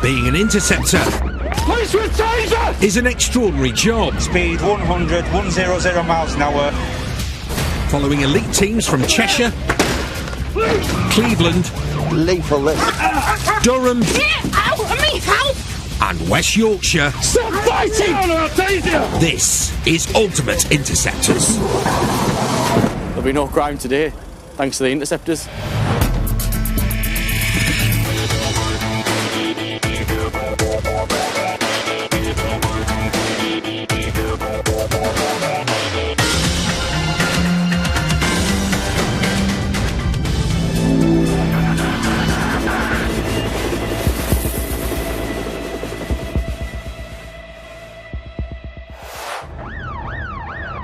Being an interceptor Police with taser! is an extraordinary job. Speed 100 miles an hour. Following elite teams from Cheshire, Cleveland, Lethal lift. Durham, Help! and West Yorkshire, Stop fighting! I'll taser! this is Ultimate Interceptors. There'll be no crime today, thanks to the Interceptors.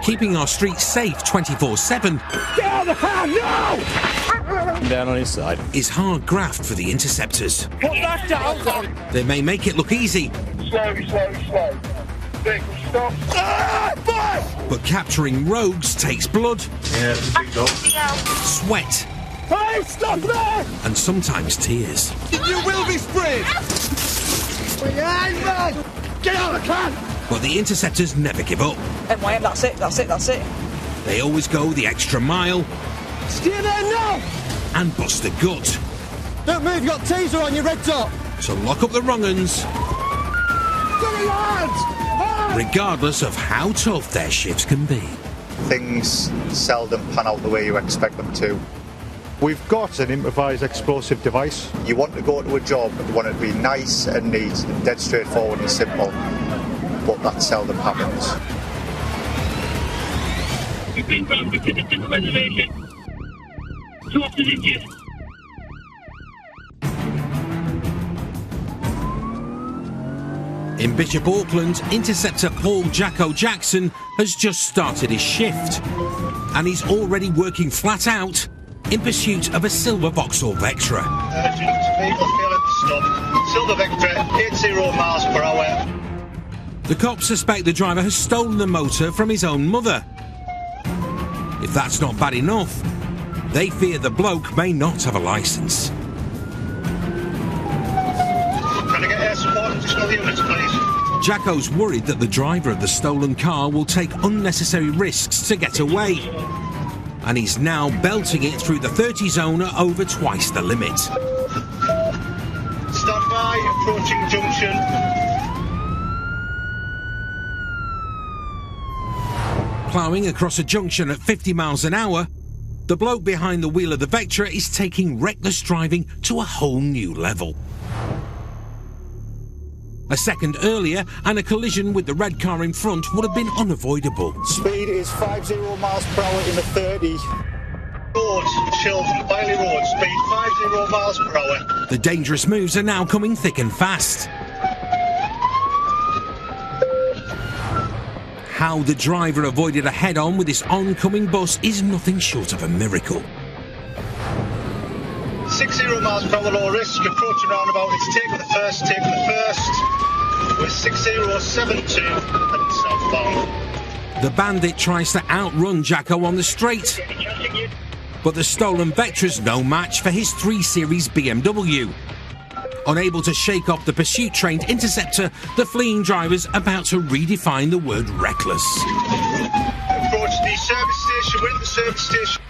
Keeping our streets safe 24/7 Get out of the car, no! Down on his side. is hard graft for the Interceptors. Put that down! They may make it look easy, Slow. Big stop. Fire! but capturing rogues takes blood, sweat, Hey, stop there! and sometimes tears. You will be sprayed! Behind me! Get out of the car! But the Interceptors never give up. MYM, that's it. They always go the extra mile Stay there now! and bust the gut. Don't move, you got taser on your red top. So lock up the wrong uns, Get your hands! regardless of how tough their shifts can be. Things seldom pan out the way you expect them to. We've got an improvised explosive device. You want to go to a job, you want it to be nice and neat and dead straightforward and simple, but that seldom happens. You've been found with a reservation. Two officers. In Bishop Auckland, Interceptor Paul Jacko Jackson has just started his shift, and he's already working flat out in pursuit of a silver Vauxhall Vectra. Urgent vehicle failure to stop. Silver Vectra, 80 miles per hour. The cops suspect the driver has stolen the motor from his own mother. If that's not bad enough, they fear the bloke may not have a licence. Can I get air support? Additional units, please. Jacko's worried that the driver of the stolen car will take unnecessary risks to get away, and he's now belting it through the 30 zone at over twice the limit. Stand by, approaching junction. Ploughing across a junction at 50 miles an hour, the bloke behind the wheel of the Vectra is taking reckless driving to a whole new level. A second earlier, and a collision with the red car in front would have been unavoidable. Speed is 50 miles per hour in the 30. Roads, Chiltern, Bailey Road, speed 50 miles per hour. The dangerous moves are now coming thick and fast. How the driver avoided a head-on with this oncoming bus is nothing short of a miracle. 60 miles per hour low risk, approaching roundabout. It's take with the first. With 6072 and southbound. The bandit tries to outrun Jacko on the straight, but the stolen Vectra's no match for his 3 Series BMW. Unable to shake off the pursuit-trained Interceptor, the fleeing driver's about to redefine the word reckless. Approach the service station, we're at the service station.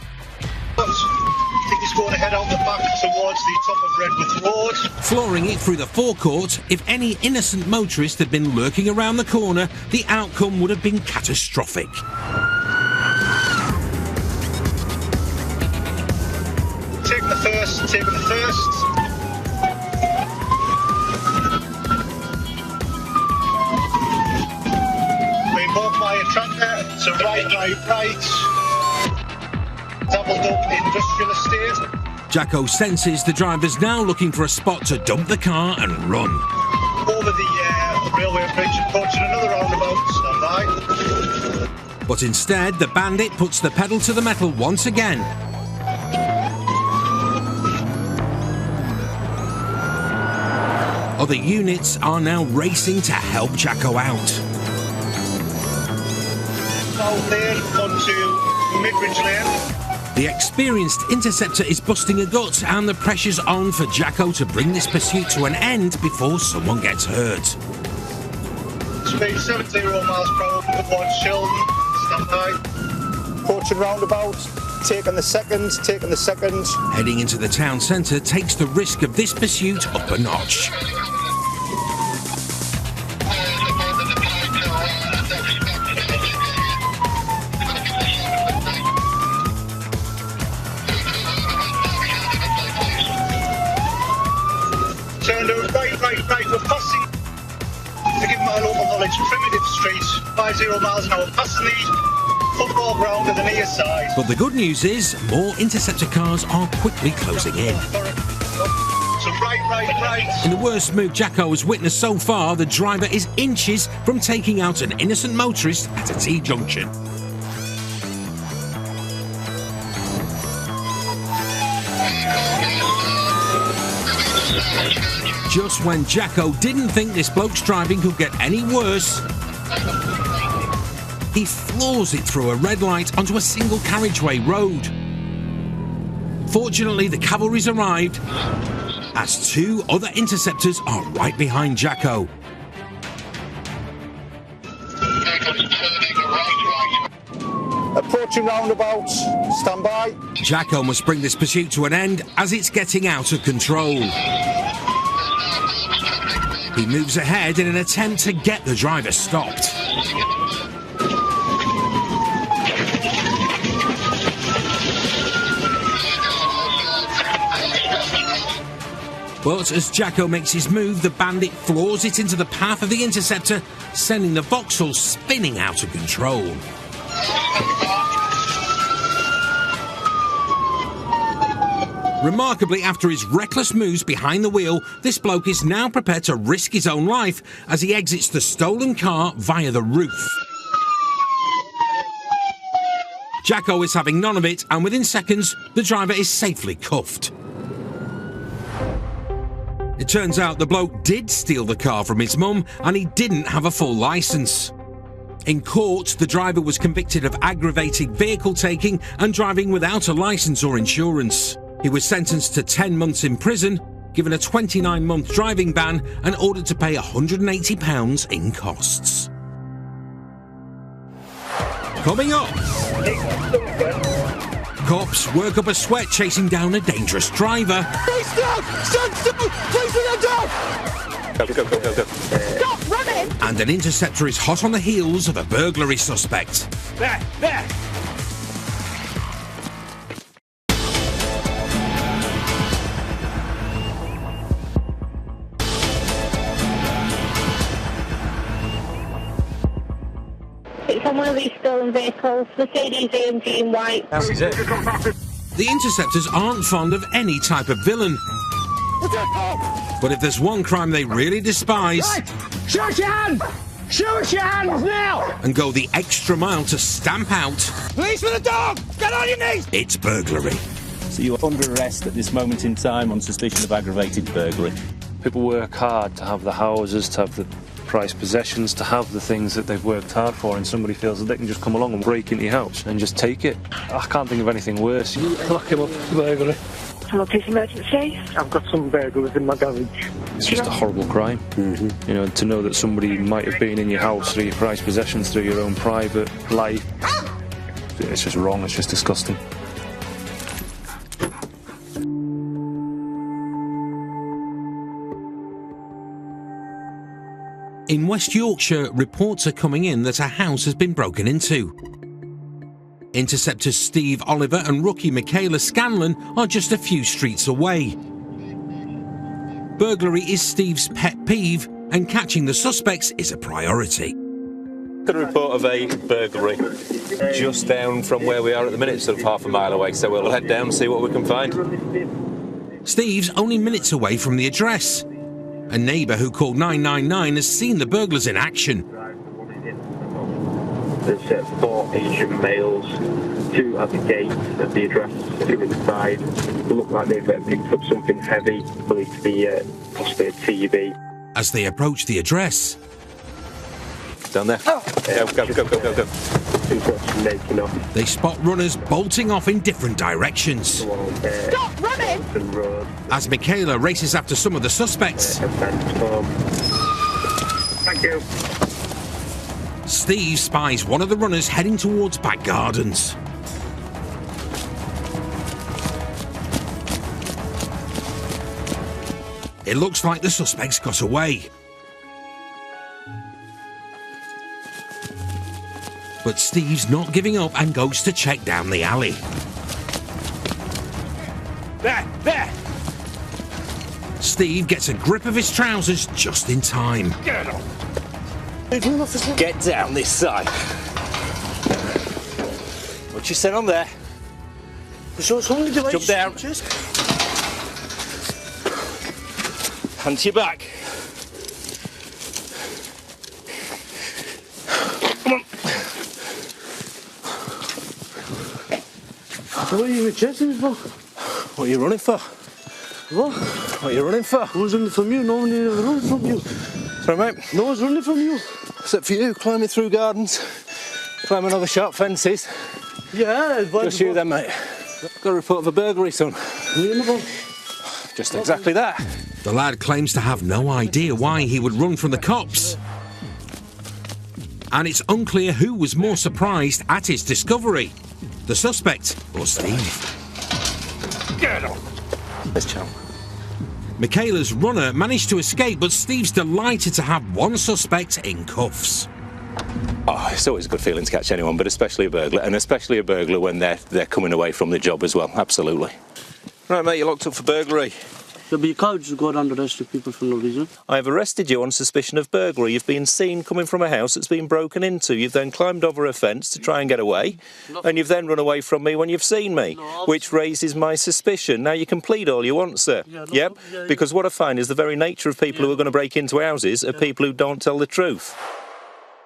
I think he's going to head out the back towards the top of Redwood Road. Flooring it through the forecourt, if any innocent motorist had been lurking around the corner, the outcome would have been catastrophic. Take the first. We both by a tractor, so right. Doubled up industrial estate. Jacko senses the driver's now looking for a spot to dump the car and run. Over the railway bridge, approaching another roundabout, stand by. But instead, the bandit puts the pedal to the metal once again. Other units are now racing to help Jacko out. South lane onto Midridge lane. The experienced Interceptor is busting a gut, and the pressure's on for Jacko to bring this pursuit to an end before someone gets hurt. Speed 70 miles per hour towards Sheldon. Stand by. Approaching roundabout, taking the second. Heading into the town centre takes the risk of this pursuit up a notch. Turned over, right, we're passing. To give my local knowledge, Primitive Street, 50 miles an hour, passing the football ground at the near side. But the good news is, more Interceptor cars are quickly closing in. So right. In the worst move Jacko has witnessed so far, the driver is inches from taking out an innocent motorist at a T-junction. Just when Jacko didn't think this bloke's driving could get any worse, he floors it through a red light onto a single carriageway road. Fortunately, the cavalry's arrived, as two other Interceptors are right behind Jacko. Approaching roundabout, stand by. Jacko must bring this pursuit to an end as it's getting out of control. He moves ahead in an attempt to get the driver stopped. But as Jacko makes his move, the bandit floors it into the path of the Interceptor, sending the Vauxhall spinning out of control. Remarkably, after his reckless moves behind the wheel, this bloke is now prepared to risk his own life as he exits the stolen car via the roof. Jacko is having none of it, and within seconds, the driver is safely cuffed. It turns out the bloke did steal the car from his mum, and he didn't have a full licence. In court, the driver was convicted of aggravated vehicle taking and driving without a licence or insurance. He was sentenced to 10 months in prison, given a 29-month driving ban, and ordered to pay £180 in costs. Coming up, cops work up a sweat chasing down a dangerous driver. Hey, stop! Stand still! Please let down! Go. Stop running! And an Interceptor is hot on the heels of a burglary suspect. There! It's on one of these stolen vehicles, Mercedes-AMG in white. The Interceptors aren't fond of any type of villain. But if there's one crime they really despise... Right! Show us your hand! Show us your hands now! ...and go the extra mile to stamp out... Police for the dog! Get on your knees! It's burglary. So you're under arrest at this moment in time on suspicion of aggravated burglary. People work hard to have the houses, to have the prized possessions, to have the things that they've worked hard for, and somebody feels that they can just come along and break into your house and just take it. I can't think of anything worse. You lock him up for burglary. Police emergency? I've got some burglars in my garage. It's just a horrible crime. You know, to know that somebody might have been in your house through your prized possessions, through your own private life. It's just wrong, it's just disgusting. In West Yorkshire, reports are coming in that a house has been broken into. Interceptors Steve Oliver and rookie Michaela Scanlon are just a few streets away. Burglary is Steve's pet peeve, and catching the suspects is a priority. Got a report of a burglary just down from where we are at the minute, sort of half a mile away, so we'll head down and see what we can find. Steve's only minutes away from the address. A neighbour who called 999 has seen the burglars in action. There's 4 Asian males, 2 at the gate of the address, 2 inside. They look like they've picked up something heavy, believed to be possibly a TV. As they approach the address... Down there. Oh. Go. unfortunately making off. They spot runners bolting off in different directions. Stop running! As Michaela races after some of the suspects, Thank you. Steve spies one of the runners heading towards back gardens. It looks like the suspects got away. But Steve's not giving up and goes to check down the alley. There! Steve gets a grip of his trousers just in time. Get down this side. What you said on there? Jump down. Hand to your back. Come on. What are you chasing me for? What are you running for? What? What are you running for? Who's running from you? No one is running from you. Sorry, mate. No one's running from you. Except for you, climbing through gardens, climbing over sharp fences. Yeah, just you then, mate. Got a report of a burglary, son. Just exactly that. The lad claims to have no idea why he would run from the cops. And it's unclear who was more surprised at his discovery, the suspect or Steve. Get on. Let's chill. Michaela's runner managed to escape, but Steve's delighted to have one suspect in cuffs. Oh, it's always a good feeling to catch anyone, but especially a burglar, and especially a burglar when they're coming away from the job as well. Absolutely. Right, mate, you're locked up for burglary. Yeah, but you can't just go around arresting people for no reason. I have arrested you on suspicion of burglary. You've been seen coming from a house that's been broken into. You've then climbed over a fence to try and get away, and you've then run away from me when you've seen me, which raises my suspicion. Now, you can plead all you want, sir. Yep, because what I find is the very nature of people who are going to break into houses are people who don't tell the truth.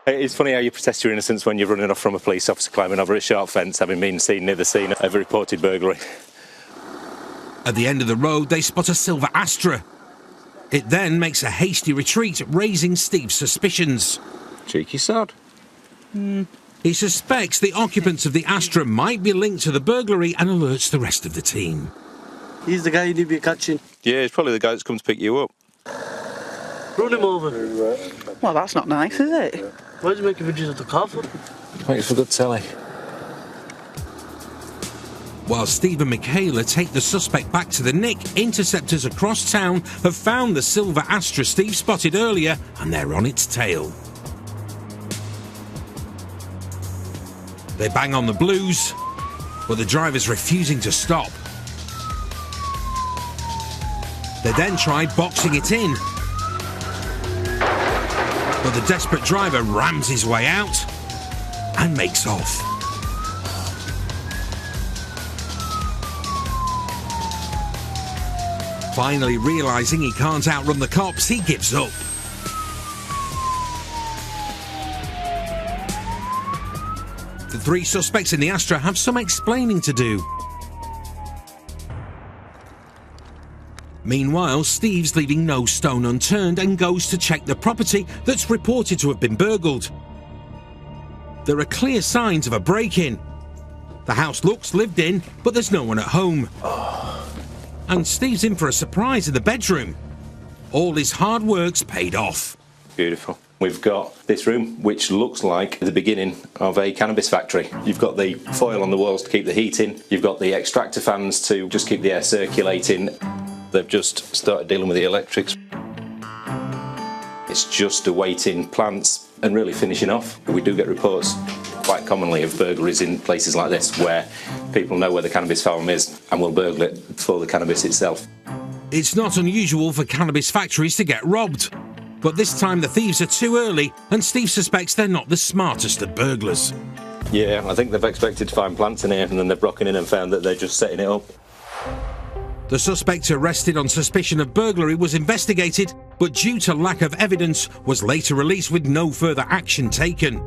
It's funny how you protest your innocence when you're running off from a police officer climbing over a sharp fence, having been seen near the scene of a reported burglary. At the end of the road, they spot a silver Astra. It then makes a hasty retreat, raising Steve's suspicions. Cheeky sod. He suspects the occupants of the Astra might be linked to the burglary and alerts the rest of the team. He's the guy you need to be catching. Yeah, it's probably the guy that's come to pick you up. Run him over. Well, that's not nice, is it? Why are you making videos of the car for? Wait for good telly. While Steve and Michaela take the suspect back to the nick, interceptors across town have found the silver Astra Steve spotted earlier, and they're on its tail. They bang on the blues, but the driver's refusing to stop. They then try boxing it in, but the desperate driver rams his way out and makes off. Finally realising he can't outrun the cops, he gives up. The three suspects in the Astra have some explaining to do. Meanwhile, Steve's leaving no stone unturned and goes to check the property that's reported to have been burgled. There are clear signs of a break-in. The house looks lived in, but there's no one at home. And Steve's in for a surprise in the bedroom. All his hard work's paid off. Beautiful. We've got this room, which looks like the beginning of a cannabis factory. You've got the foil on the walls to keep the heat in. You've got the extractor fans to just keep the air circulating. They've just started dealing with the electrics. It's just awaiting plants and really finishing off. We do get reports quite commonly of burglaries in places like this where people know where the cannabis farm is and will burgle it for the cannabis itself. It's not unusual for cannabis factories to get robbed, but this time the thieves are too early and Steve suspects they're not the smartest of burglars. Yeah, I think they've expected to find plants in here and then they've broken in and found that they're just setting it up. The suspect arrested on suspicion of burglary was investigated, but due to lack of evidence was later released with no further action taken.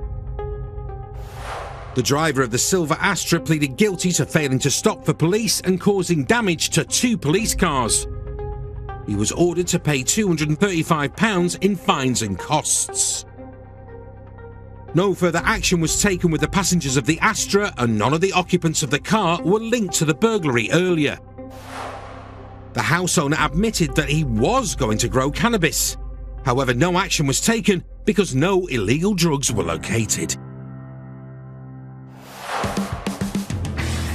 The driver of the silver Astra pleaded guilty to failing to stop for police and causing damage to 2 police cars. He was ordered to pay £235 in fines and costs. No further action was taken with the passengers of the Astra, and none of the occupants of the car were linked to the burglary earlier. The house owner admitted that he was going to grow cannabis. However, no action was taken because no illegal drugs were located.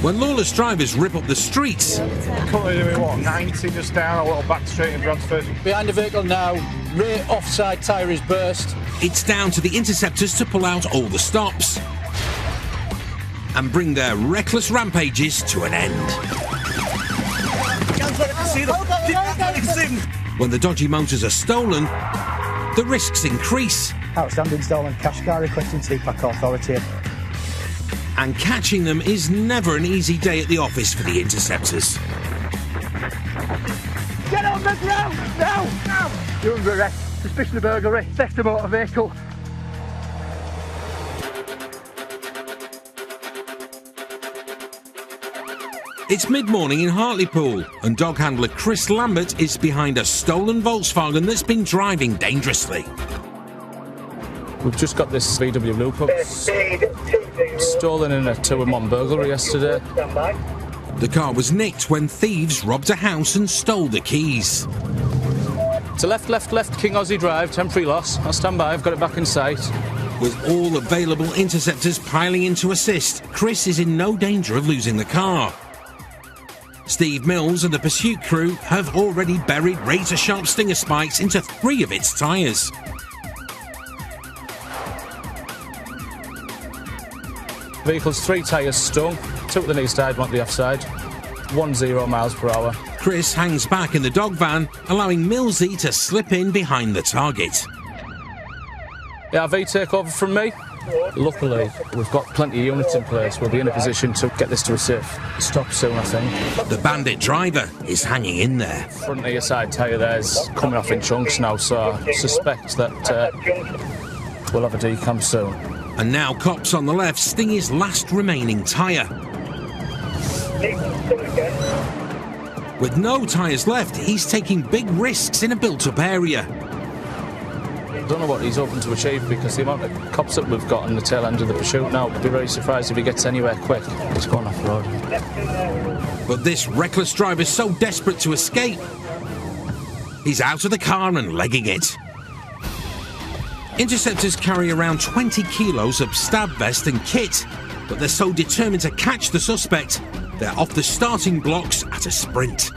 When lawless drivers rip up the streets, Currently doing what, 90 just down a little back straight in Bradford. Behind the vehicle now, rear offside tyre is burst. it's down to the Interceptors to pull out all the stops and bring their reckless rampages to an end. When the dodgy motors are stolen, the risks increase. Outstanding stolen cash car requesting CPAC authority. And catching them is never an easy day at the office for the Interceptors. Get on the ground! Now! Now! You're under arrest. Suspicion of burglary, theft of motor vehicle. It's mid-morning in Hartlepool, and dog handler Chris Lambert is behind a stolen Volkswagen that's been driving dangerously. We've just got this VW Loop up. Stolen in a 2-in-1 burglary yesterday. The car was nicked when thieves robbed a house and stole the keys. To left, King Aussie Drive, temporary loss. I'll stand by, I've got it back in sight. With all available Interceptors piling in to assist, Chris is in no danger of losing the car. Steve Mills and the pursuit crew have already buried razor-sharp stinger spikes into 3 of its tyres. Vehicle's 3 tyres stung, 2 at the knee side, 1 at the offside. 10 miles per hour. Chris hangs back in the dog van, allowing Millsy to slip in behind the target. ARV take over from me. Luckily, we've got plenty of units in place. We'll be in a position to get this to a safe stop soon, I think. The bandit driver is hanging in there. Front rear side tyre there's coming off in chunks now, so I suspect that we'll have a decam soon. And now cops on the left sting his last remaining tyre. With no tyres left, he's taking big risks in a built-up area. I don't know what he's hoping to achieve because the amount of cops that we've got on the tail end of the pursuit now, I'd be very surprised if he gets anywhere quick. He's going off the road. But this reckless driver's so desperate to escape, he's out of the car and legging it. Interceptors carry around 20 kilos of stab vest and kit, but they're so determined to catch the suspect, they're off the starting blocks at a sprint.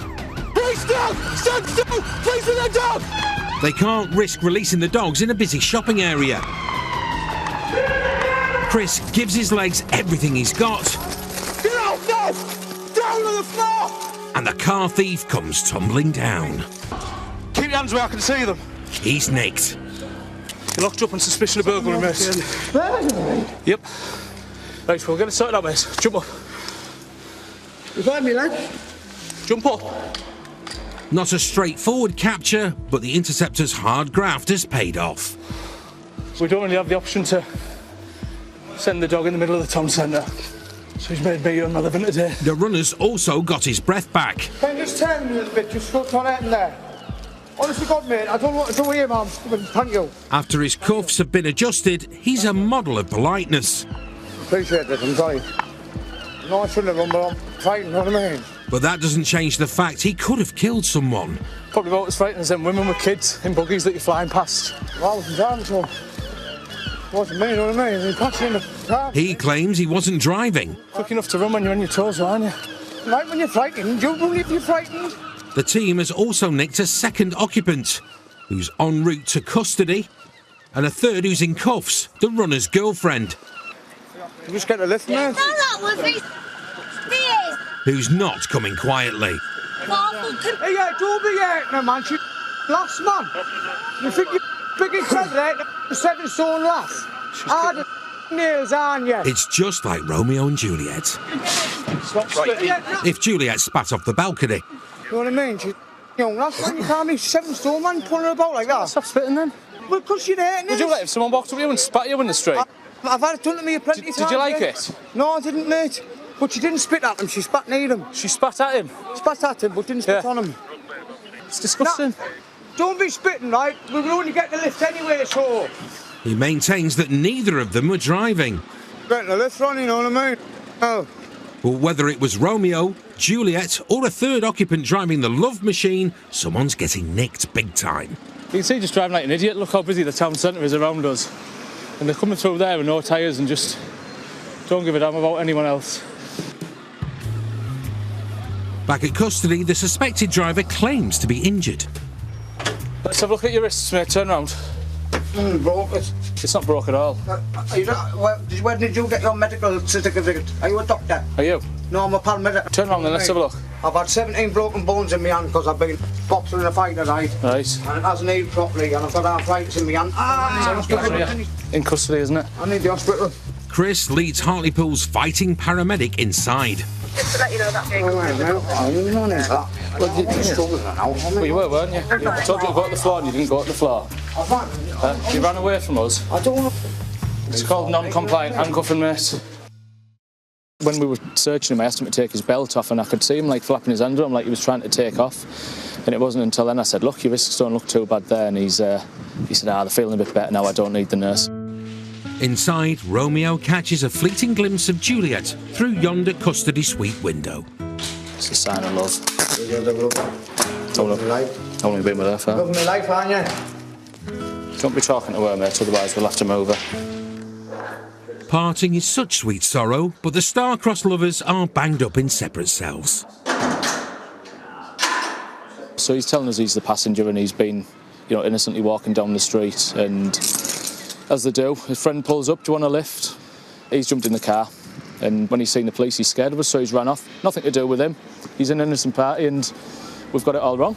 Please dog! Stand still! Please with the dog! They can't risk releasing the dogs in a busy shopping area. Chris gives his legs everything he's got. Get out! No! Down on the floor! And the car thief comes tumbling down. Keep your hands where I can see them. He's nicked. You're locked up on suspicion of burglary, mate. Yep. Right, we'll get it sorted out, mate. Jump up. You find me, lad? Jump up. Not a straightforward capture, but the Interceptors' hard graft has paid off. We don't really have the option to send the dog in the middle of the town centre. So he's made me my living today. The runner's also got his breath back. Can you just turn me a little bit, just put on it in there? Honestly, God, mate, I don't know what to do here, man. Thank you. After his cuffs have been adjusted, he's a model of politeness. Appreciate this, I'm sorry. No, I shouldn't have run, but I'm frightened, you know what I mean? But that doesn't change the fact he could have killed someone. Probably about as frightened as them women with kids in buggies that you're flying past. Well, I wasn't driving, so... wasn't me, you know what I mean? He passed in the car. He claims he wasn't driving. Quick enough to run when you're on your toes, aren't you? Right when you're frightened. Do you believe you're frightened? The team has also nicked a second occupant, who's en route to custody, and a third who's in cuffs, the runner's girlfriend. You just get a lift, mate. Who's not coming quietly. Hey, yeah, don't be hurting man. She's lass, man. You think you're big and clever, the 7 stone lass? Hard nails, aren't you? It's just like Romeo and Juliet. If Juliet spat off the balcony. You know what I mean? She's young lass, man. You can't be 7 stone, man, pulling her about like that. Stop spitting then. Well, because you're hurting Would you let if someone walked up to you and spat you in the street? I've had it done to me plenty of times. Did you like it? No, I didn't, mate. But she didn't spit at him, she spat near him. She spat at him? Spat at him, but didn't spit on him. It's disgusting. Now, don't be spitting, right? We will only get the lift anyway, so... He maintains that neither of them were driving. Getting the lift on, you know what I mean? Oh. But whether it was Romeo, Juliet, or a third occupant driving the love machine, someone's getting nicked big time. You can see just driving like an idiot. Look how busy the town centre is around us. And they're coming through there with no tyres and just don't give a damn about anyone else. Back at custody, the suspected driver claims to be injured. Let's have a look at your wrists, mate. Turn round. Broke it. It's not broke at all. Where did you get your medical certificate? Are you a doctor? Are you? No, I'm a paramedic. Turn round then, let's have a look. I've had 17 broken bones in my hand because I've been boxing in a fight tonight. Right. And it hasn't healed properly, and I've got arthritis in my hand. In custody, isn't it? I need the hospital. Chris leads Hartlepool's fighting paramedic inside. Just to let you know that vehicle. Well, you were, weren't you? I told you to go to the floor and you didn't go to the floor. You ran away from us. I don't want. It's called non-compliant handcuffing, mate. When we were searching him, I asked him to take his belt off and I could see him like flapping his hand around like he was trying to take off. And it wasn't until then I said, look, your risks don't look too bad there. And he said, they're feeling a bit better now, I don't need the nurse. Inside, Romeo catches a fleeting glimpse of Juliet through yonder custody suite window. It's a sign of love. How long have you been with her for? Loving my life, aren't you? Don't be talking to her, mate, otherwise we'll have to move her. Parting is such sweet sorrow, but the star-crossed lovers are banged up in separate cells. So he's telling us he's the passenger and he's been, innocently walking down the street, and as they do, his friend pulls up, do you want a lift? He's jumped in the car, and when he's seen the police, he's scared of us, so he's run off. Nothing to do with him. He's an innocent party, and we've got it all wrong.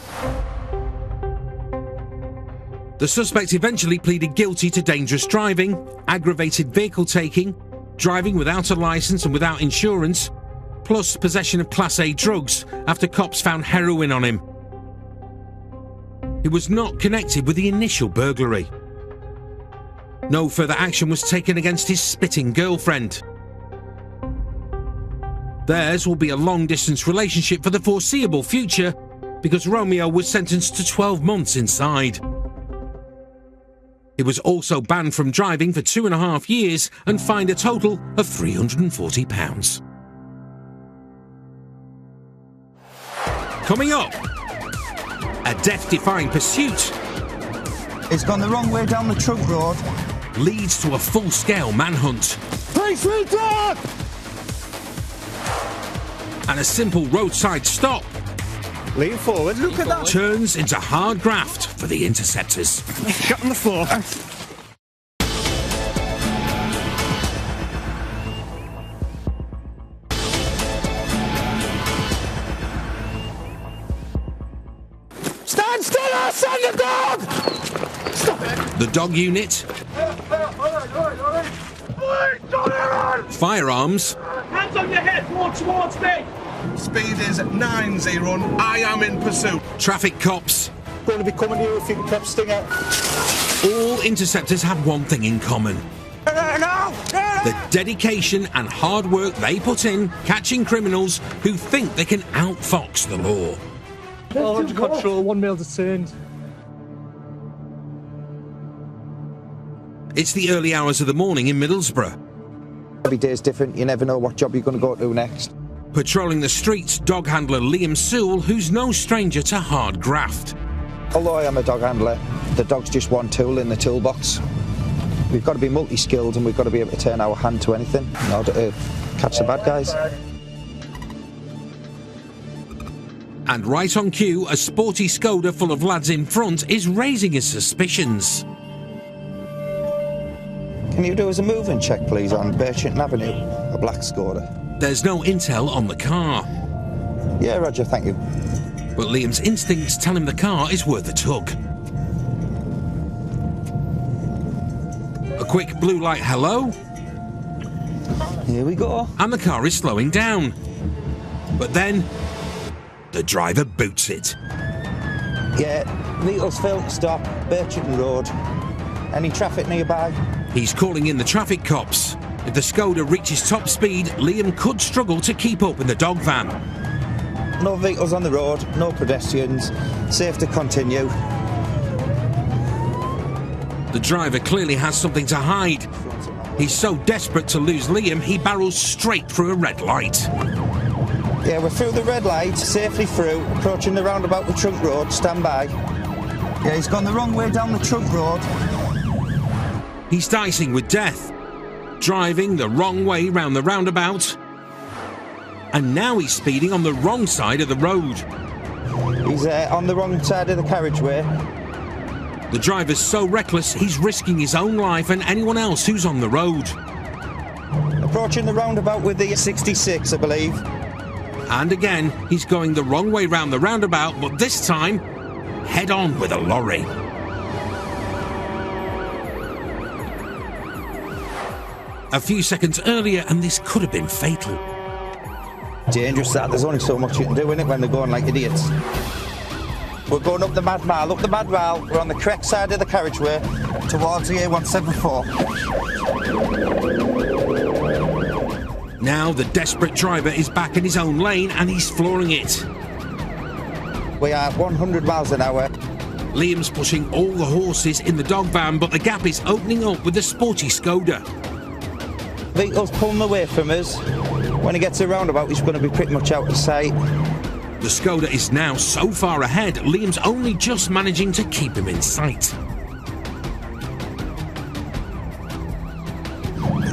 The suspect eventually pleaded guilty to dangerous driving, aggravated vehicle taking, driving without a licence and without insurance, plus possession of Class A drugs after cops found heroin on him. He was not connected with the initial burglary. No further action was taken against his spitting girlfriend. Theirs will be a long-distance relationship for the foreseeable future because Romeo was sentenced to 12 months inside. He was also banned from driving for 2.5 years and fined a total of £340. Coming up, a death-defying pursuit. It's gone the wrong way down the trunk road. Leads to a full-scale manhunt. Police retard! And a simple roadside stop Lean forward, look at that. turns into hard graft for the Interceptors. Get on the floor. Stand still or send the dog! Stop it! The dog unit, firearms, Hands on your head, walk towards me. Speed is 90 and I am in pursuit. traffic cops. Going to be coming here if you can keep Stinger. All Interceptors have one thing in common. The dedication and hard work they put in catching criminals who think they can outfox the law. All under control, 1 mile detained. It's the early hours of the morning in Middlesbrough. Every day's different, you never know what job you're going to go to next. Patrolling the streets, dog handler Liam Sewell, who's no stranger to hard graft. Although I am a dog handler, the dog's just one tool in the toolbox. We've got to be multi-skilled and we've got to be able to turn our hand to anything in order to catch the bad guys. And right on cue, a sporty Skoda full of lads in front is raising his suspicions. Can you do us a moving check, please, on Birchington Avenue, a black Skoda? There's no intel on the car. Yeah, Roger, thank you. But Liam's instincts tell him the car is worth a tug. A quick blue light hello. Here we go. And the car is slowing down. But then, the driver boots it. Yeah, Neatlesville, stop, Birchington Road. Any traffic nearby? He's calling in the traffic cops. If the Skoda reaches top speed, Liam could struggle to keep up in the dog van. No vehicles on the road, no pedestrians, safe to continue. The driver clearly has something to hide. He's so desperate to lose Liam, he barrels straight through a red light. Yeah, we're through the red light, safely through, approaching the roundabout with Trunk Road. Stand by. Yeah, he's gone the wrong way down the Trunk Road. He's dicing with death, driving the wrong way round the roundabout. And now he's speeding on the wrong side of the road. He's on the wrong side of the carriageway. The driver's so reckless, he's risking his own life and anyone else who's on the road. Approaching the roundabout with the 66, I believe. And again, he's going the wrong way round the roundabout, but this time, head on with a lorry. A few seconds earlier, and this could have been fatal. Dangerous that. There's only so much you can do in it when they're going like idiots. We're going up the Mad Mile, up the Mad Mile. We're on the correct side of the carriageway towards the A174. Now the desperate driver is back in his own lane and he's flooring it. We are 100 miles an hour. Liam's pushing all the horses in the dog van, but the gap is opening up with the sporty Skoda. Vehicle's pulling away from us. When he gets a roundabout, he's going to be pretty much out of sight. The Skoda is now so far ahead, Liam's only just managing to keep him in sight.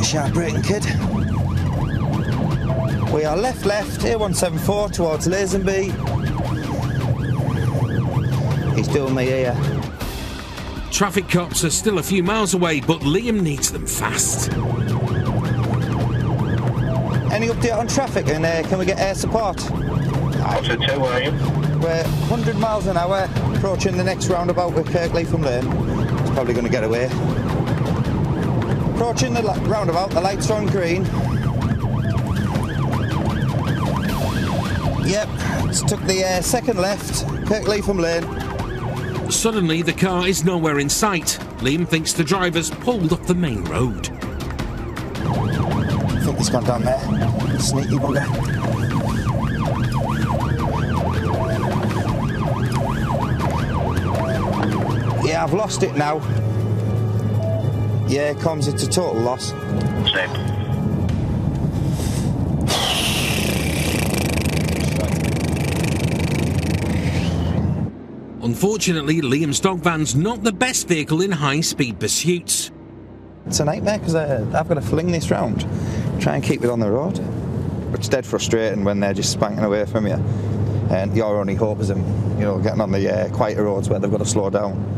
Sharp braking, kid. We are left, A174 towards Lazenby. He's doing me here. Traffic cops are still a few miles away, but Liam needs them fast. Any update on traffic, and can we get air support? Where are you? We're 100 miles an hour, approaching the next roundabout with Kirkleatham Lane. He's probably going to get away. Approaching the roundabout, the lights are on green. Yep, just took the second left, Kirkleatham Lane. Suddenly, the car is nowhere in sight. Liam thinks the driver's pulled up the main road. I think he's gone down there. Sneaky bugger. Yeah, I've lost it now. Yeah, comms, it's a total loss. Same. Unfortunately, Liam's dog van's not the best vehicle in high-speed pursuits. It's a nightmare because I've got to fling this round, try and keep it on the road. It's dead frustrating when they're just spanking away from you, and your only hope is them, getting on the quieter roads where they've got to slow down.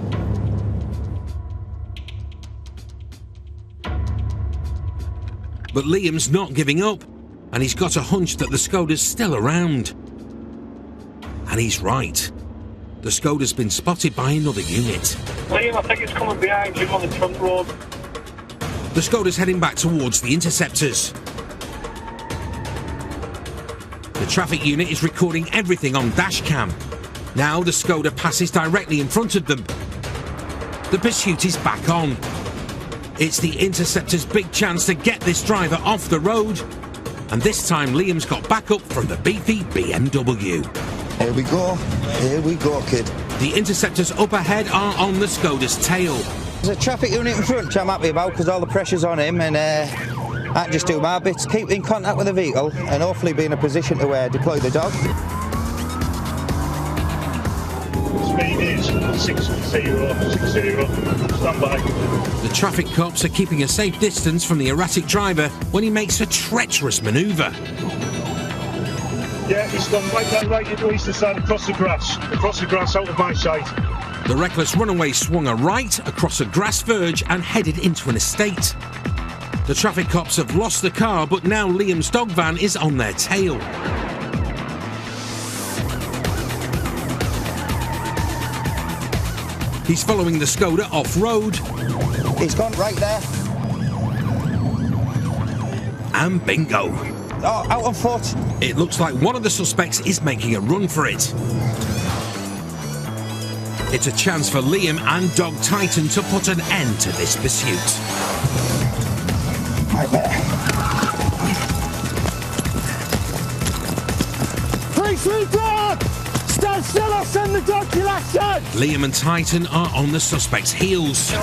But Liam's not giving up, and he's got a hunch that the Skoda's still around. And he's right. The Skoda's been spotted by another unit. Liam, I think it's coming behind you on the front road. The Skoda's heading back towards the Interceptors. The traffic unit is recording everything on dash cam. Now the Skoda passes directly in front of them. The pursuit is back on. It's the Interceptor's big chance to get this driver off the road. And this time Liam's got backup from the beefy BMW. Here we go, kid. The Interceptors up ahead are on the Skoda's tail. There's a traffic unit in front, which I'm happy about because all the pressure's on him, and I can just do my bits, keep in contact with the vehicle, and hopefully be in a position to deploy the dog. Speed is 60, 60. Stand by. The traffic cops are keeping a safe distance from the erratic driver when he makes a treacherous manoeuvre. Yeah, he's gone right into eastern side, across the grass out of my sight. The reckless runaway swung a right across a grass verge and headed into an estate. The traffic cops have lost the car, but now Liam's dog van is on their tail. He's following the Skoda off-road. He's gone right there. And bingo. Oh, out on foot. It looks like one of the suspects is making a run for it. It's a chance for Liam and Dog Titan to put an end to this pursuit. Right there. Police lead dog! Stand Stand still, I'll send the dog to your last chance! Liam and Titan are on the suspect's heels.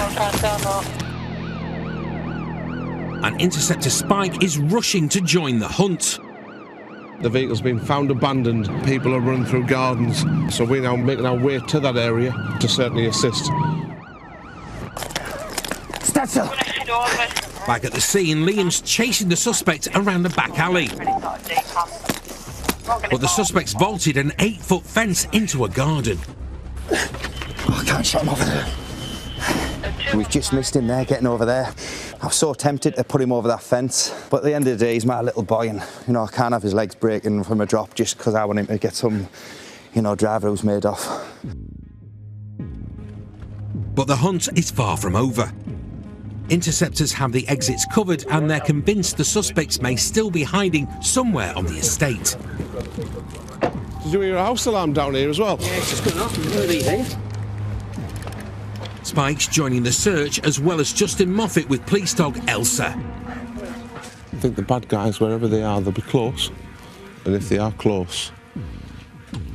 And Interceptor Spike is rushing to join the hunt. The vehicle's been found abandoned. People are running through gardens. So we're now making our way to that area to certainly assist. Stand still! Back at the scene, Liam's chasing the suspect around a back alley. But the suspect's vaulted an 8-foot fence into a garden. Oh, I can't shut him over there. We've just missed him there, getting over there. I was so tempted to put him over that fence, but at the end of the day, he's my little boy, and, you know, I can't have his legs breaking from a drop just because I want him to get some, you know, driver who's made off. But the hunt is far from over. Interceptors have the exits covered, and they're convinced the suspects may still be hiding somewhere on the estate. Did you hear a house alarm down here as well? Yeah, it's just going off. One of these, eh? Spike's joining the search, as well as Justin Moffat with police dog Elsa. I think the bad guys, wherever they are, they'll be close. And if they are close,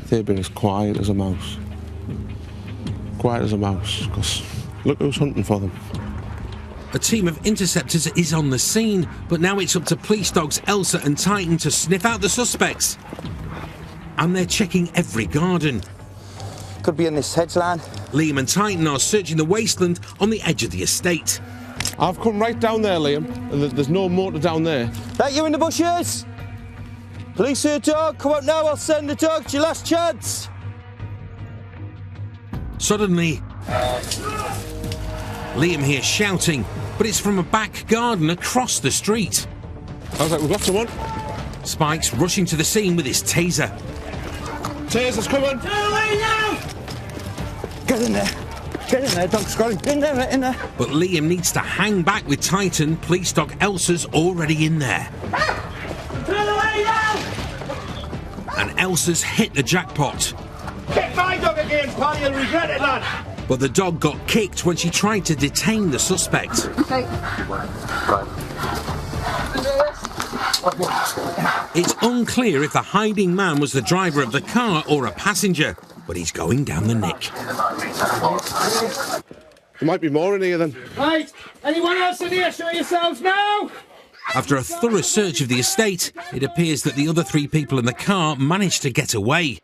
they'll be as quiet as a mouse. Quiet as a mouse, because look who's hunting for them. A team of interceptors is on the scene, but now it's up to police dogs Elsa and Titan to sniff out the suspects. And they're checking every garden. Could be in this hedge line. Liam and Titan are searching the wasteland on the edge of the estate. I've come right down there, Liam, and there's no motor down there. That you in the bushes? Police here, dog. Come up now, I'll send the dog. It's your last chance. Suddenly, Liam hears shouting, but it's from a back garden across the street. I was like, we've got someone. Spike's rushing to the scene with his taser. Taser's coming. Turn away now! Get in there. Get in there, dog Scotty. In there, right in there. But Liam needs to hang back with Titan. Police dog Elsa's already in there. Turn away now! And Elsa's hit the jackpot. Kick my dog again, pal, you'll regret it, lad! But the dog got kicked when she tried to detain the suspect. It's unclear if the hiding man was the driver of the car or a passenger, but he's going down the nick. There might be more in here then. Right, anyone else in here, show yourselves now! After a thorough search of the estate, it appears that the other 3 people in the car managed to get away.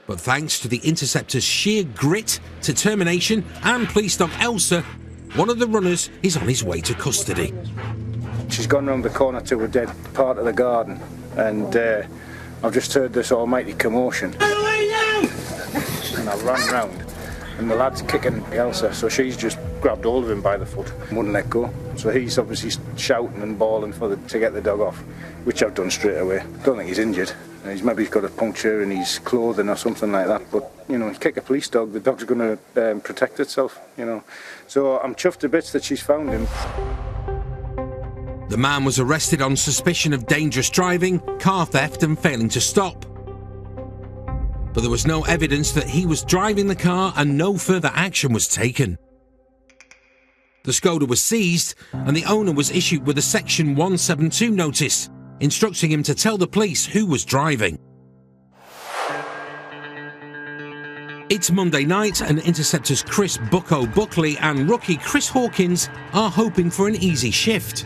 But thanks to the Interceptors' sheer grit, determination and police dog Elsa, one of the runners is on his way to custody. She's gone round the corner to a dead part of the garden, and I've just heard this almighty commotion. And I ran round, and the lad's kicking Elsa, so she's just grabbed hold of him by the foot and wouldn't let go. So he's obviously shouting and bawling to get the dog off, which I've done straight away. Don't think he's injured. Maybe he's got a puncture in his clothing or something like that, but, you know, you kick a police dog, the dog's going to protect itself, you know. So I'm chuffed to bits that she's found him. The man was arrested on suspicion of dangerous driving, car theft and failing to stop. But there was no evidence that he was driving the car and no further action was taken. The Skoda was seized and the owner was issued with a Section 172 notice, instructing him to tell the police who was driving. It's Monday night and Interceptors Chris Bucko Buckley and rookie Chris Hawkins are hoping for an easy shift.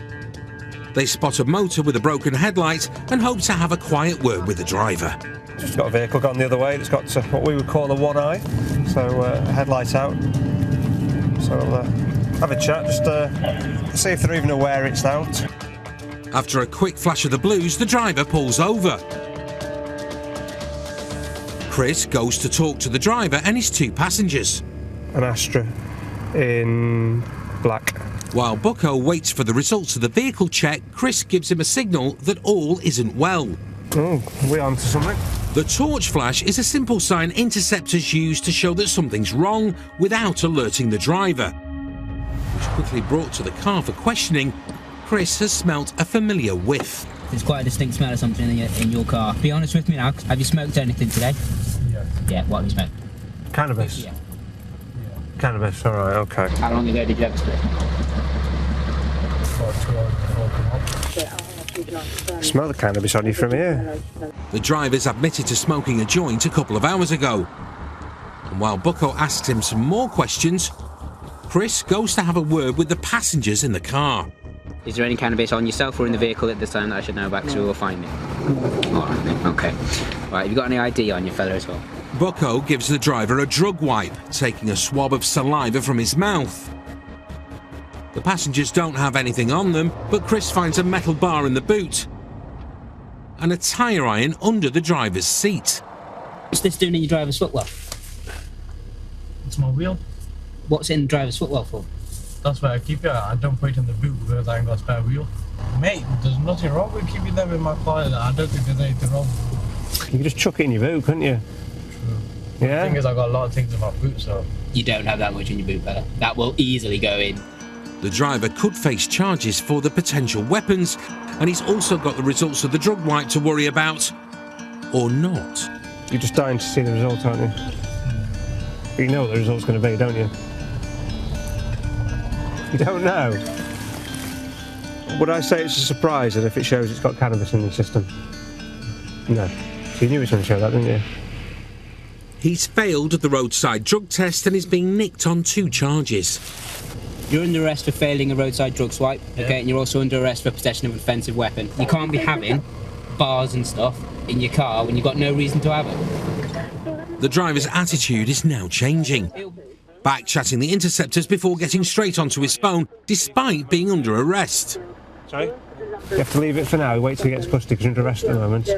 They spot a motor with a broken headlight and hope to have a quiet word with the driver. Just got a vehicle gone the other way that's got what we would call a one eye, so headlight out. So have a chat, just see if they're even aware it's out. After a quick flash of the blues, the driver pulls over. Chris goes to talk to the driver and his 2 passengers. An Astra in black. While Bucko waits for the results of the vehicle check, Chris gives him a signal that all isn't well. Oh, we're on to something. The torch flash is a simple sign Interceptors use to show that something's wrong without alerting the driver. Which quickly brought to the car for questioning, Chris has smelt a familiar whiff. There's quite a distinct smell of something in your car. Be honest with me now, have you smoked anything today? Yeah. Yeah, what have you smoked? Cannabis? Yeah. Cannabis, alright, okay. How long ago did you have a split? Smell the cannabis on you from here. The driver's admitted to smoking a joint a couple of hours ago. And while Bucko asks him some more questions, Chris goes to have a word with the passengers in the car. Is there any cannabis on yourself or in the vehicle at this time that I should know about, because we will find it? All right, then. Okay. Right, have you got any ID on your fella as well? Bucko gives the driver a drug wipe, taking a swab of saliva from his mouth. The passengers don't have anything on them, but Chris finds a metal bar in the boot and a tyre iron under the driver's seat. What's this doing in your driver's footwell? It's my wheel. What's in the driver's footwell for? That's why I keep it. I don't put it in the boot because I ain't got a spare wheel. Mate, there's nothing wrong with keeping them in my car. I don't think there's anything wrong. You could just chuck it in your boot, couldn't you? True. Yeah. The thing is, I've got a lot of things in my boot, so... You don't have that much in your boot, fella. That will easily go in. The driver could face charges for the potential weapons, and he's also got the results of the drug wipe to worry about. Or not. You're just dying to see the result, aren't you? But you know what the result's going to be, don't you? You don't know. Would I say it's a surprise and if it shows it's got cannabis in the system? No. You knew it was going to show that, didn't you? He's failed the roadside drug test and is being nicked on 2 charges. You're under arrest for failing a roadside drug swipe, okay, and you're also under arrest for possession of an offensive weapon. You can't be having bars and stuff in your car when you've got no reason to have it. The driver's attitude is now changing. Back chatting the Interceptors before getting straight onto his phone, despite being under arrest. Sorry? You have to leave it for now, wait till he gets custody because you're under arrest at the moment.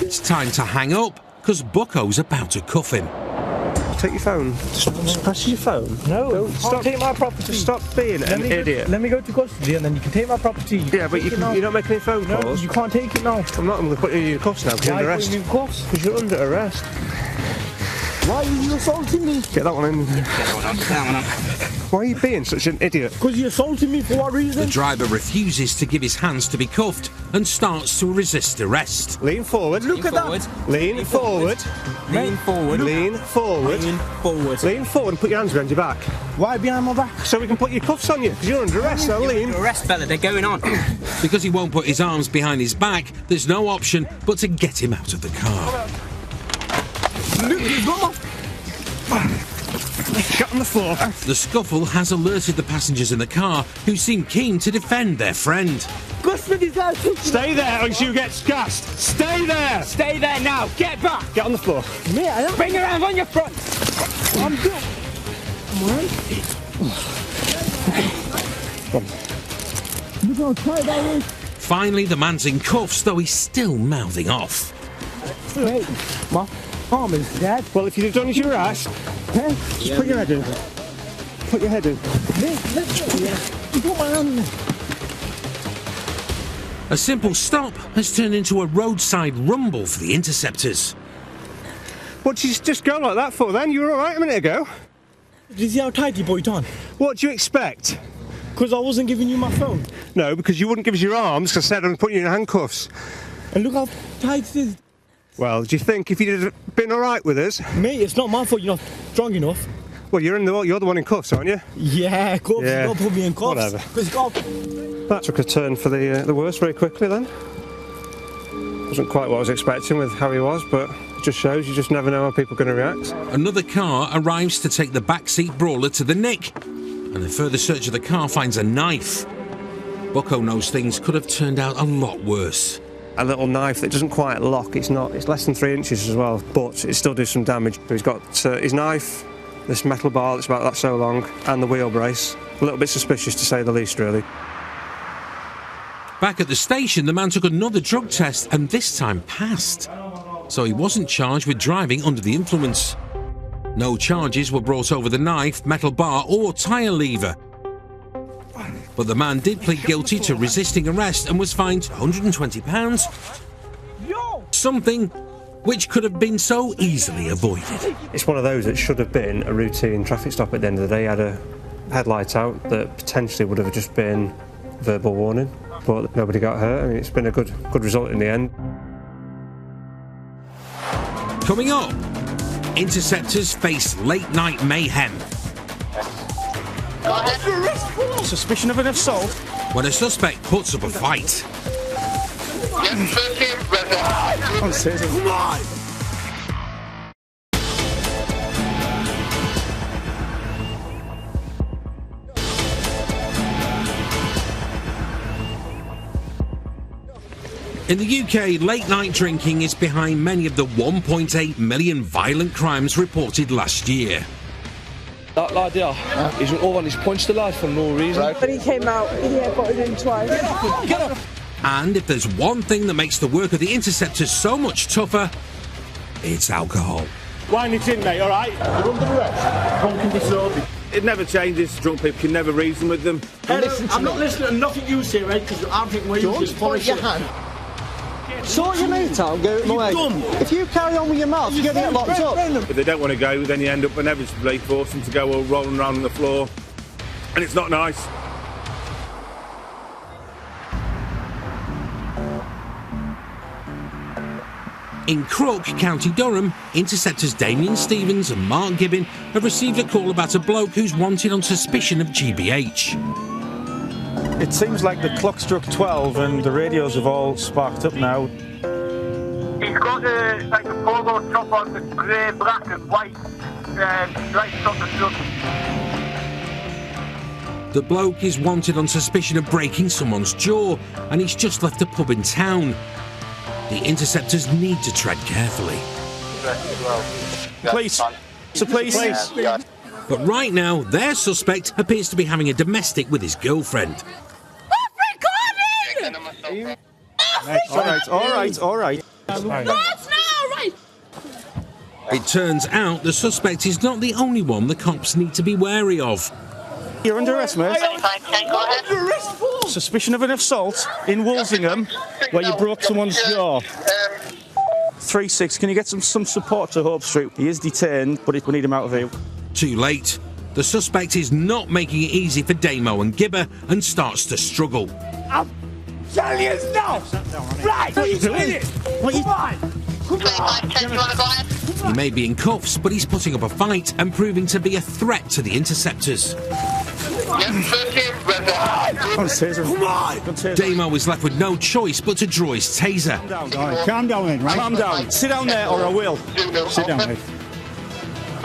It's time to hang up, because Bucko's about to cuff him. Take your phone. Just press your phone. No, stop. Take my property. Stop being an idiot. Let me go to custody and then you can take my property. Yeah, but you're not making any phone calls. No, you can't take it now. I'm not. I'm going to put you in your cuffs now because you're under arrest. Why are you in cuffs? Because you're under arrest. Why are you assaulting me? Get that one in. Why are you being such an idiot? Because you're assaulting me for what reason? The driver refuses to give his hands to be cuffed and starts to resist arrest. Lean forward. Look at that. Lean forward. Lean forward. Lean forward. Lean forward. Lean forward and put your hands behind your back. Why behind my back? So we can put your cuffs on you because you're under arrest. So lean. Under arrest, fella. They're going on. Because he won't put his arms behind his back, there's no option but to get him out of the car. Look, he's got off. Get on the floor. The scuffle has alerted the passengers in the car, who seem keen to defend their friend. Stay there until you get gassed. Stay there. Stay there now. Get back. Get on the floor. Me, I am. Bring your hands on your front. I'm good. Look how tight that is. Finally, the man's in cuffs, though he's still mouthing off. Wait, my arm is dead. Well, if you'd have done as you were asked, just put your head in. Put your head in. Let's go. You put my hand in. A simple stop has turned into a roadside rumble for the Interceptors. What did you just go like that for then? You were alright a minute ago. Did you see how tight you put it on? What do you expect? Because I wasn't giving you my phone. No, because you wouldn't give us your arms because I said I'm putting you in handcuffs. And look how tight it is. Well, do you think if you'd have been alright with us... Mate, it's not my fault you're not strong enough. Well, you're the one in cuffs, aren't you? Yeah, cuffs. Yeah. You don't put me in cuffs. Whatever. That took a turn for the worse very quickly then. Wasn't quite what I was expecting with how he was, but it just shows you just never know how people are going to react. Another car arrives to take the backseat brawler to the nick, and a further search of the car finds a knife. Bucko knows things could have turned out a lot worse. A little knife that doesn't quite lock. It's less than 3 inches as well, but it still does some damage. He's got his knife, this metal bar that's about that so long, and the wheel brace. A little bit suspicious to say the least, really. Back at the station, the man took another drug test and this time passed. So he wasn't charged with driving under the influence. No charges were brought over the knife, metal bar or tyre lever. But the man did plead guilty to resisting arrest and was fined £120. Something which could have been so easily avoided. It's one of those that should have been a routine traffic stop at the end of the day. Had a headlight out that potentially would have just been verbal warning, but nobody got hurt. I mean, it's been a good result in the end. Coming up, Interceptors face late-night mayhem. Suspicion of an assault. when a suspect puts up a fight. Come on! In the UK, late-night drinking is behind many of the 1.8 million violent crimes reported last year. That lad there, he's went over and he's punched the lad for no reason. When he came out, he headbutted him twice. Get up! And if there's one thing that makes the work of the Interceptors so much tougher, it's alcohol. Wine it in, mate, all right? You're under arrest. Drunk and disorderly. It never changes. Drunk people can never reason with them. I'm not listening to nothing you say, right? Because I think we're using point your hand. Sort your mate out and go out my way. If you carry on with your mouth, you're going to get locked up. If they don't want to go, then you end up inevitably forcing them to go all rolling around on the floor. And it's not nice. In Crook, County Durham, Interceptors Damien Stevens and Mark Gibbon have received a call about a bloke who's wanted on suspicion of GBH. It seems like the clock struck 12 and the radios have all sparked up now. He's got like a polo top on, the grey, black and white stripes on the front. The bloke is wanted on suspicion of breaking someone's jaw, and he's just left a pub in town. The Interceptors need to tread carefully. Police! It's a police! But right now, their suspect appears to be having a domestic with his girlfriend. All right. It turns out the suspect is not the only one the cops need to be wary of. You're under arrest, mate. Suspicion of an assault in Walsingham, where you broke someone's jaw. 3-6, can you get some support to Hope Street? He is detained, but we need him out of here. Too late. The suspect is not making it easy for Damo and Gibber and starts to struggle. I'm telling you now! Right! What are you doing? Come on! He may be in cuffs, but he's putting up a fight and proving to be a threat to the Interceptors. Come on! Damo is left with no choice but to draw his taser. Calm down, then, right? Calm down. Sit down there, or I will. Sit down, mate.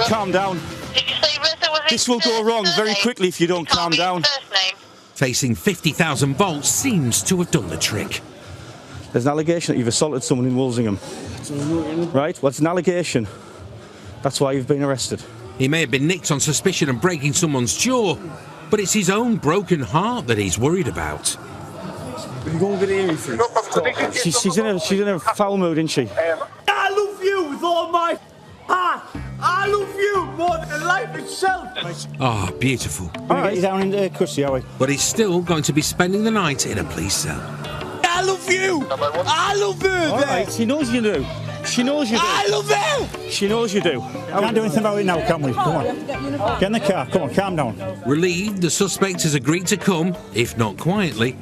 Calm down. This will go wrong very quickly if you don't calm down. Facing 50,000 volts seems to have done the trick. There's an allegation that you've assaulted someone in Walsingham. Right? Well, it's an allegation. That's why you've been arrested. He may have been nicked on suspicion of breaking someone's jaw, but it's his own broken heart that he's worried about. She's in a foul mood, isn't she? I love you with all my heart. I love you more than life itself. Ah, beautiful. All right, get you down into custody, are we? But he's still going to be spending the night in a police cell. I love you. I love her. All right, she knows you do. She knows you do. I love her. She knows you do. Can't do anything about it now, can we? Come on. Get in the car. Come on, calm down. Relieved, the suspect has agreed to come, if not quietly.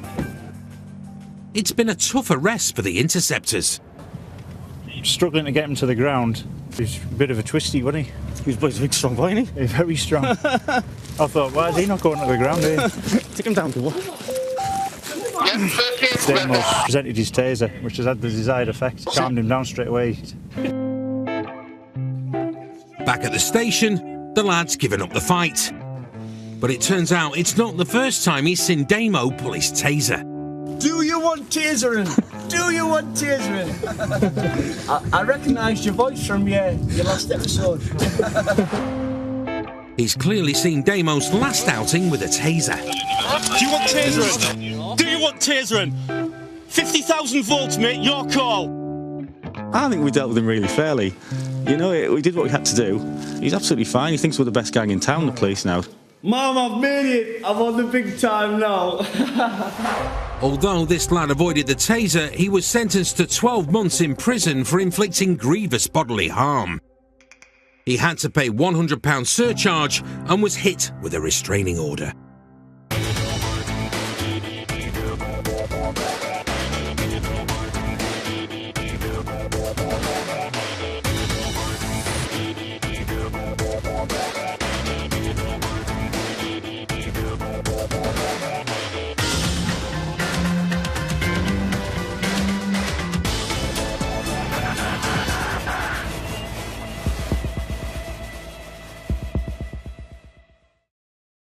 It's been a tough arrest for the Interceptors. Struggling to get him to the ground. He's a bit of a twisty, wasn't he? He's a big, strong boy, isn't he? He's very strong. I thought, why is he not going to the ground here? Take him down to what? Damos presented his taser, which has had the desired effect. Calmed him down straight away. Back at the station, the lad's given up the fight. But it turns out it's not the first time he's seen Damo pull his taser. Do you want tasering? Do you want tasering? I recognised your voice from your last episode. He's clearly seen Damo's last outing with a taser. Do you want tasering? Do you want tasering? 50,000 volts, mate, your call. I think we dealt with him really fairly. You know, we did what we had to do. He's absolutely fine. He thinks we're the best gang in town, the police now. Mum, I've made it. I'm on the big time now. Although this lad avoided the taser, he was sentenced to 12 months in prison for inflicting grievous bodily harm. He had to pay £100 surcharge and was hit with a restraining order.